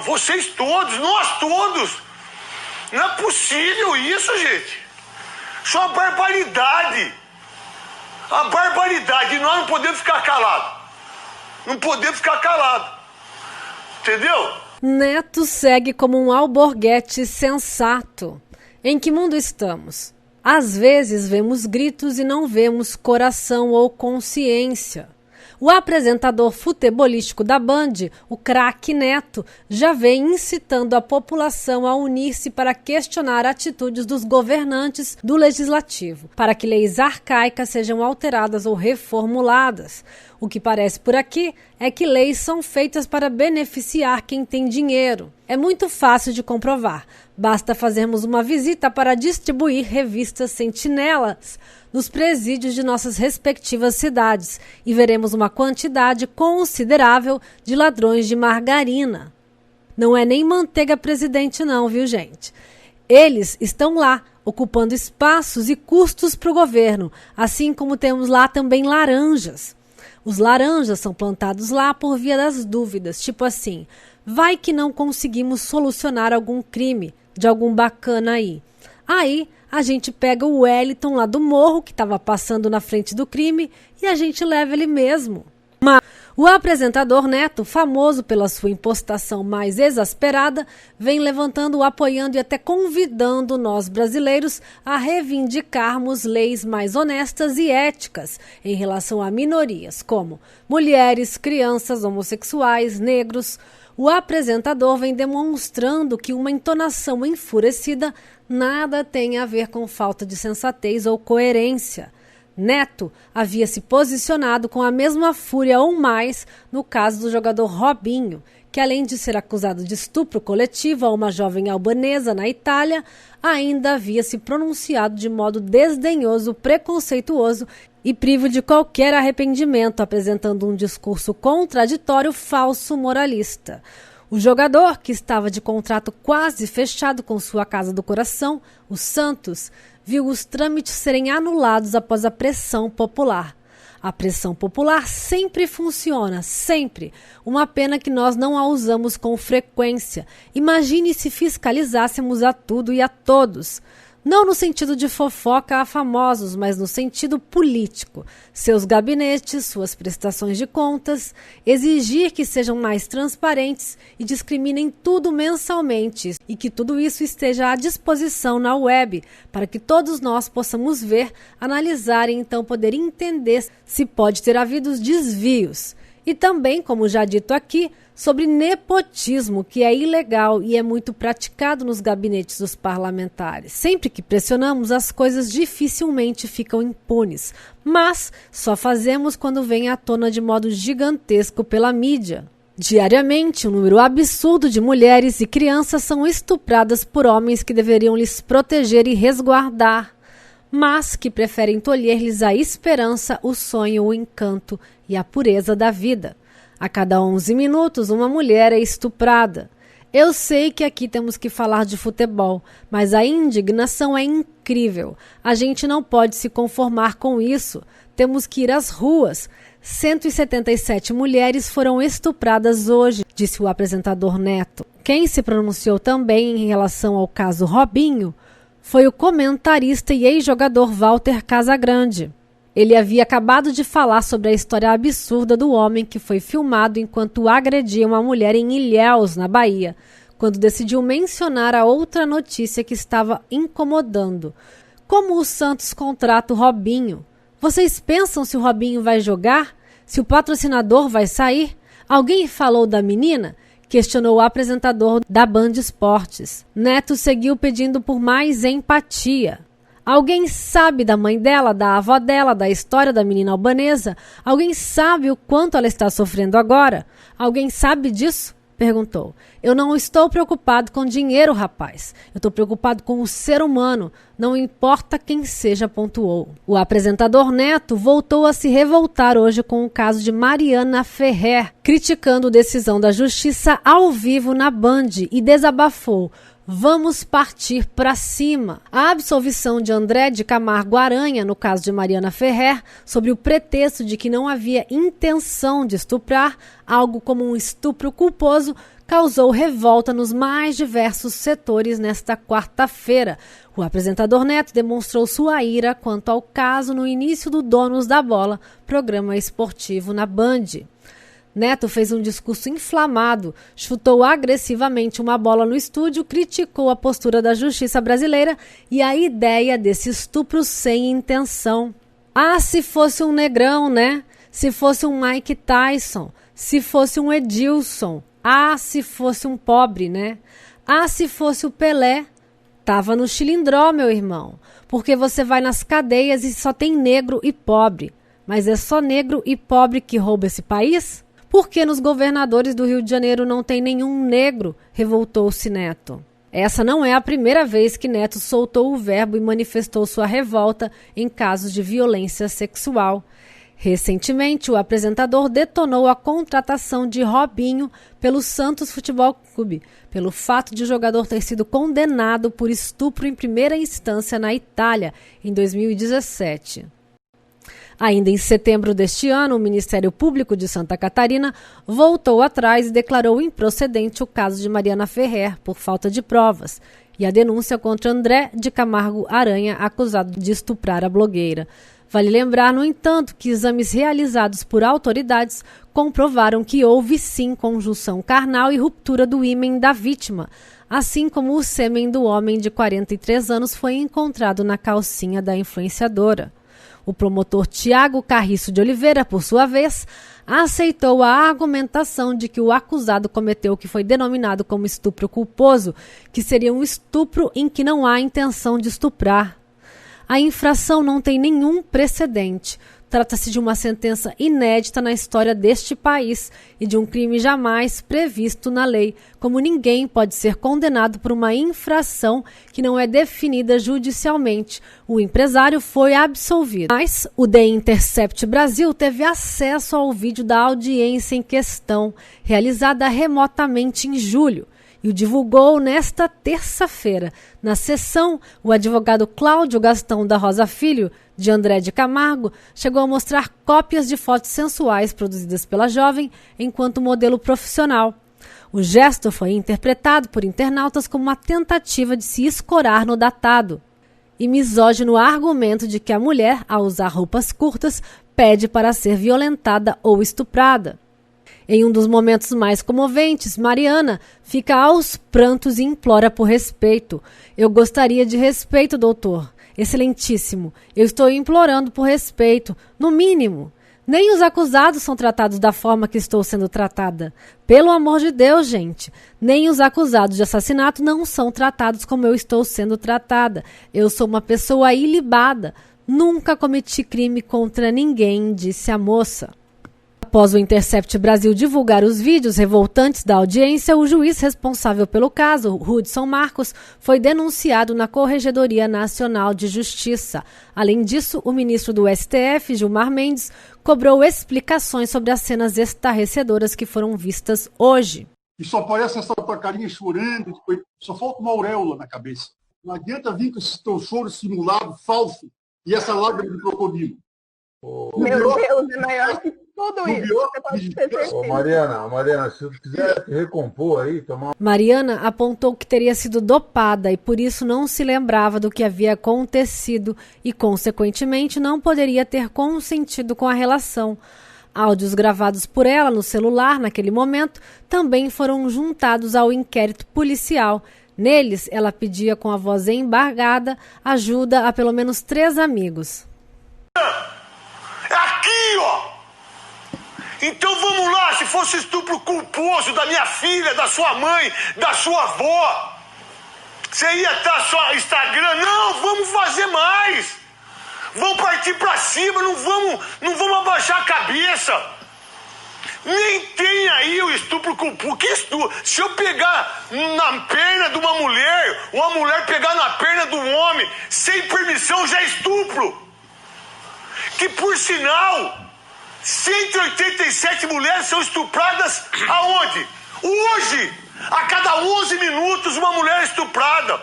Vocês todos, nós todos. Não é possível isso, gente. Isso é uma barbaridade. A barbaridade. E nós não podemos ficar calados. Não podemos ficar calados. Entendeu? Neto segue como um alborguete sensato. Em que mundo estamos? Às vezes vemos gritos e não vemos coração ou consciência. O apresentador futebolístico da Band, o craque Neto, já vem incitando a população a unir-se para questionar atitudes dos governantes do Legislativo, para que leis arcaicas sejam alteradas ou reformuladas. O que parece por aqui é que leis são feitas para beneficiar quem tem dinheiro. É muito fácil de comprovar. Basta fazermos uma visita para distribuir revistas sentinelas nos presídios de nossas respectivas cidades e veremos uma quantidade considerável de ladrões de margarina. Não é nem manteiga presidente não, viu, gente? Eles estão lá, ocupando espaços e custos para o governo, assim como temos lá também laranjas. Os laranjas são plantados lá por via das dúvidas, tipo assim, vai que não conseguimos solucionar algum crime de algum bacana aí. Aí a gente pega o Wellington lá do morro, que estava passando na frente do crime, e a gente leva ele mesmo. Mas o apresentador Neto, famoso pela sua impostação mais exasperada, vem levantando, apoiando e até convidando nós brasileiros a reivindicarmos leis mais honestas e éticas em relação a minorias, como mulheres, crianças, homossexuais, negros. O apresentador vem demonstrando que uma entonação enfurecida nada tem a ver com falta de sensatez ou coerência. Neto havia se posicionado com a mesma fúria ou mais no caso do jogador Robinho, que além de ser acusado de estupro coletivo a uma jovem albanesa na Itália, ainda havia se pronunciado de modo desdenhoso, preconceituoso e privo de qualquer arrependimento, apresentando um discurso contraditório, falso, moralista. O jogador, que estava de contrato quase fechado com sua casa do coração, o Santos, viu os trâmites serem anulados após a pressão popular. A pressão popular sempre funciona, sempre. Uma pena que nós não a usamos com frequência. Imagine se fiscalizássemos a tudo e a todos. Não no sentido de fofoca a famosos, mas no sentido político. Seus gabinetes, suas prestações de contas, exigir que sejam mais transparentes e discriminem tudo mensalmente e que tudo isso esteja à disposição na web para que todos nós possamos ver, analisar e então poder entender se pode ter havido desvios. E também, como já dito aqui, sobre nepotismo, que é ilegal e é muito praticado nos gabinetes dos parlamentares. Sempre que pressionamos, as coisas dificilmente ficam impunes, mas só fazemos quando vem à tona de modo gigantesco pela mídia. Diariamente, um número absurdo de mulheres e crianças são estupradas por homens que deveriam lhes proteger e resguardar, mas que preferem tolher-lhes a esperança, o sonho, o encanto e a pureza da vida. A cada 11 minutos, uma mulher é estuprada. Eu sei que aqui temos que falar de futebol, mas a indignação é incrível. A gente não pode se conformar com isso. Temos que ir às ruas. 177 mulheres foram estupradas hoje, disse o apresentador Neto. Quem se pronunciou também em relação ao caso Robinho foi o comentarista e ex-jogador Walter Casagrande. Ele havia acabado de falar sobre a história absurda do homem que foi filmado enquanto agredia uma mulher em Ilhéus, na Bahia, quando decidiu mencionar a outra notícia que estava incomodando. Como o Santos contrata o Robinho? Vocês pensam se o Robinho vai jogar? Se o patrocinador vai sair? Alguém falou da menina? Questionou o apresentador da Band Esportes. Neto seguiu pedindo por mais empatia. Alguém sabe da mãe dela, da avó dela, da história da menina albanesa? Alguém sabe o quanto ela está sofrendo agora? Alguém sabe disso? Perguntou. Eu não estou preocupado com dinheiro, rapaz. Eu estou preocupado com o ser humano. Não importa quem seja, pontuou. O apresentador Neto voltou a se revoltar hoje com o caso de Mariana Ferrer, criticando decisão da Justiça ao vivo na Band e desabafou: vamos partir para cima. A absolvição de André de Camargo Aranha, no caso de Mariana Ferrer, sob o pretexto de que não havia intenção de estuprar, algo como um estupro culposo, causou revolta nos mais diversos setores nesta quarta-feira. O apresentador Neto demonstrou sua ira quanto ao caso no início do Donos da Bola, programa esportivo na Band. Neto fez um discurso inflamado, chutou agressivamente uma bola no estúdio, criticou a postura da justiça brasileira e a ideia desse estupro sem intenção. Ah, se fosse um negrão, né? Se fosse um Mike Tyson, se fosse um Edilson. Ah, se fosse um pobre, né? Ah, se fosse o Pelé. Tava no chilindró, meu irmão. Porque você vai nas cadeias e só tem negro e pobre. Mas é só negro e pobre que rouba esse país? Por que nos governadores do Rio de Janeiro não tem nenhum negro? Revoltou-se Neto. Essa não é a primeira vez que Neto soltou o verbo e manifestou sua revolta em casos de violência sexual. Recentemente, o apresentador detonou a contratação de Robinho pelo Santos Futebol Clube, pelo fato de o jogador ter sido condenado por estupro em primeira instância na Itália, em 2017. Ainda em setembro deste ano, o Ministério Público de Santa Catarina voltou atrás e declarou improcedente o caso de Mariana Ferrer por falta de provas e a denúncia contra André de Camargo Aranha, acusado de estuprar a blogueira. Vale lembrar, no entanto, que exames realizados por autoridades comprovaram que houve sim conjunção carnal e ruptura do ímen da vítima, assim como o sêmen do homem de 43 anos foi encontrado na calcinha da influenciadora. O promotor Tiago Carriço de Oliveira, por sua vez, aceitou a argumentação de que o acusado cometeu o que foi denominado como estupro culposo, que seria um estupro em que não há intenção de estuprar. A infração não tem nenhum precedente. Trata-se de uma sentença inédita na história deste país e de um crime jamais previsto na lei, como ninguém pode ser condenado por uma infração que não é definida judicialmente. O empresário foi absolvido. Mas o The Intercept Brasil teve acesso ao vídeo da audiência em questão, realizada remotamente em julho, e o divulgou nesta terça-feira. Na sessão, o advogado Cláudio Gastão da Rosa Filho, de André de Camargo, chegou a mostrar cópias de fotos sensuais produzidas pela jovem enquanto modelo profissional. O gesto foi interpretado por internautas como uma tentativa de se escorar no datado e misógino argumento de que a mulher, ao usar roupas curtas, pede para ser violentada ou estuprada. Em um dos momentos mais comoventes, Mariana fica aos prantos e implora por respeito. Eu gostaria de respeito, doutor. Excelentíssimo. Eu estou implorando por respeito, no mínimo. Nem os acusados são tratados da forma que estou sendo tratada. Pelo amor de Deus, gente. Nem os acusados de assassinato não são tratados como eu estou sendo tratada. Eu sou uma pessoa ilibada. Nunca cometi crime contra ninguém, disse a moça. Após o Intercept Brasil divulgar os vídeos revoltantes da audiência, o juiz responsável pelo caso, Hudson Marcos, foi denunciado na Corregedoria Nacional de Justiça. Além disso, o ministro do STF, Gilmar Mendes, cobrou explicações sobre as cenas estarrecedoras que foram vistas hoje. E só aparece essa tua carinha chorando, só falta uma auréola na cabeça. Não adianta vir com esse teu choro simulado, falso, e essa lágrima de crocodilo. Meu Deus, é maior que tudo isso. Você pode ter certeza. Mariana, se tu quiser recompor aí, tomar... Mariana apontou que teria sido dopada e por isso não se lembrava do que havia acontecido e, consequentemente, não poderia ter consentido com a relação. Áudios gravados por ela no celular naquele momento também foram juntados ao inquérito policial. Neles, ela pedia com a voz embargada ajuda a pelo menos 3 amigos. Aqui, ó! Então vamos lá, se fosse estupro culposo da minha filha, da sua mãe, da sua avó, você ia estar só no Instagram? Não, vamos fazer mais! Vamos partir pra cima, não vamos abaixar a cabeça! Nem tem aí o estupro culposo. Que estupro? Se eu pegar na perna de uma mulher pegar na perna do homem, sem permissão, já é estupro! Que, por sinal, 187 mulheres são estupradas aonde? Hoje, a cada 11 minutos, uma mulher é estuprada.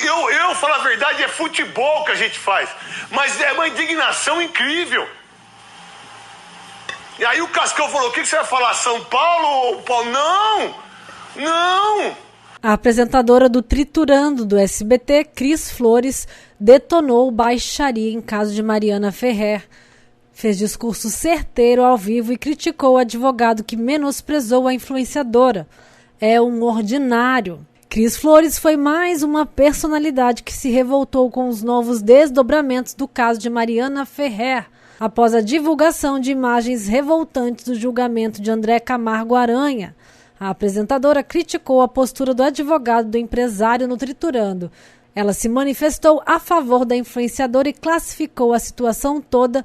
Eu falo a verdade, é futebol que a gente faz, mas é uma indignação incrível. E aí o Cascão falou, o que você vai falar, São Paulo ou Paulo? Não! A apresentadora do Triturando do SBT, Cris Flores, detonou baixaria em caso de Mariana Ferrer. Fez discurso certeiro ao vivo e criticou o advogado que menosprezou a influenciadora. É um ordinário. Cris Flores foi mais uma personalidade que se revoltou com os novos desdobramentos do caso de Mariana Ferrer, após a divulgação de imagens revoltantes do julgamento de André Camargo Aranha. A apresentadora criticou a postura do advogado do empresário no Triturando. Ela se manifestou a favor da influenciadora e classificou a situação toda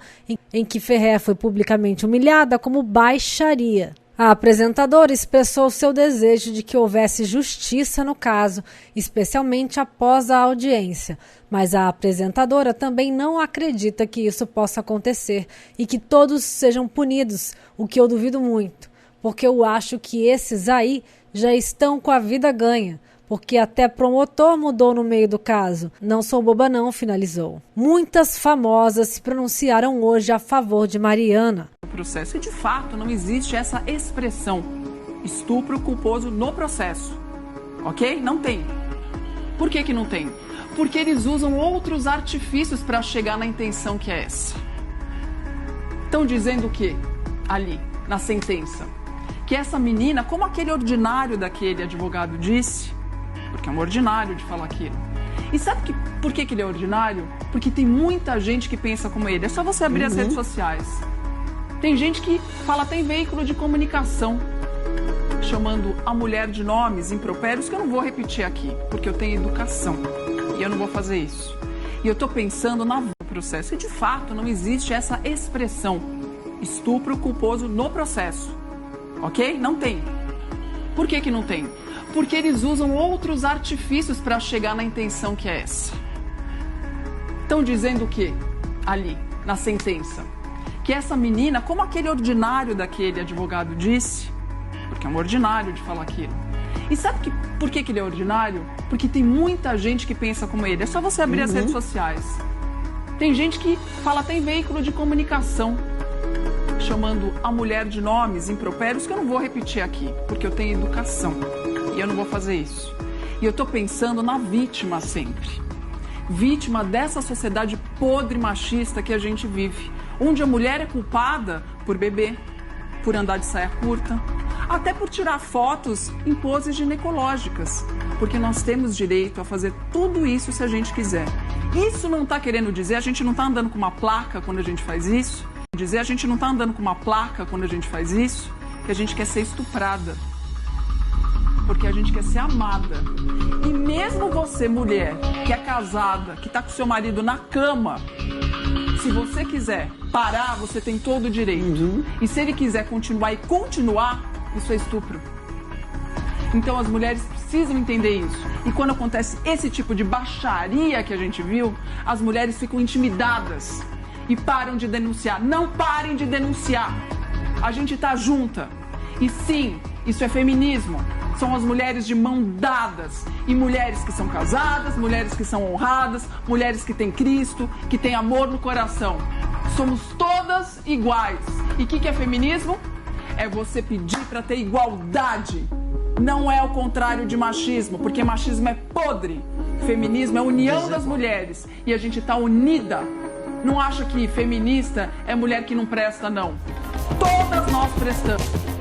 em que Ferrer foi publicamente humilhada como baixaria. A apresentadora expressou seu desejo de que houvesse justiça no caso, especialmente após a audiência. Mas a apresentadora também não acredita que isso possa acontecer e que todos sejam punidos, o que eu duvido muito, porque eu acho que esses aí já estão com a vida ganha, porque até promotor mudou no meio do caso. Não sou boba não, finalizou. Muitas famosas se pronunciaram hoje a favor de Mariana. Processo. E de fato não existe essa expressão estupro culposo no processo, ok? Não tem. Por que não tem? Porque eles usam outros artifícios para chegar na intenção que é essa. Estão dizendo o quê? Ali, na sentença. Que essa menina, como aquele ordinário daquele advogado disse, porque é um ordinário de falar aquilo. E sabe por que ele é ordinário? Porque tem muita gente que pensa como ele. É só você abrir as redes sociais. Tem gente que fala até em veículo de comunicação, chamando a mulher de nomes impropérios, que eu não vou repetir aqui, porque eu tenho educação e eu não vou fazer isso. E eu estou pensando no processo. E de fato não existe essa expressão estupro culposo no processo, ok? Não tem. Por que não tem? Porque eles usam outros artifícios para chegar na intenção que é essa. Estão dizendo o quê? Ali, na sentença. Que essa menina, como aquele ordinário daquele advogado disse, porque é um ordinário de falar aquilo. E sabe por que ele é ordinário? Porque tem muita gente que pensa como ele. É só você abrir as redes sociais. Tem gente que fala até em veículo de comunicação, chamando a mulher de nomes impropérios, que eu não vou repetir aqui, porque eu tenho educação e eu não vou fazer isso. E eu estou pensando na vítima sempre. Vítima dessa sociedade podre machista que a gente vive, onde a mulher é culpada por beber, por andar de saia curta, até por tirar fotos em poses ginecológicas, porque nós temos direito a fazer tudo isso se a gente quiser. Isso não está querendo dizer, a gente não está andando com uma placa quando a gente faz isso, a gente não está andando com uma placa quando a gente faz isso, que a gente quer ser estuprada, porque a gente quer ser amada. E mesmo você, mulher, que é casada, que está com seu marido na cama, se você quiser parar, você tem todo o direito. E se ele quiser continuar, isso é estupro. Então as mulheres precisam entender isso. E quando acontece esse tipo de baixaria que a gente viu, as mulheres ficam intimidadas e param de denunciar. Não parem de denunciar. A gente tá junta. E sim, isso é feminismo. São as mulheres de mão dadas. E mulheres que são casadas, mulheres que são honradas, mulheres que têm Cristo, que têm amor no coração. Somos todas iguais. E o que é feminismo? É você pedir para ter igualdade. Não é o contrário de machismo, porque machismo é podre. Feminismo é a união das mulheres. E a gente tá unida. Não acha que feminista é mulher que não presta, não. Todas nós prestamos.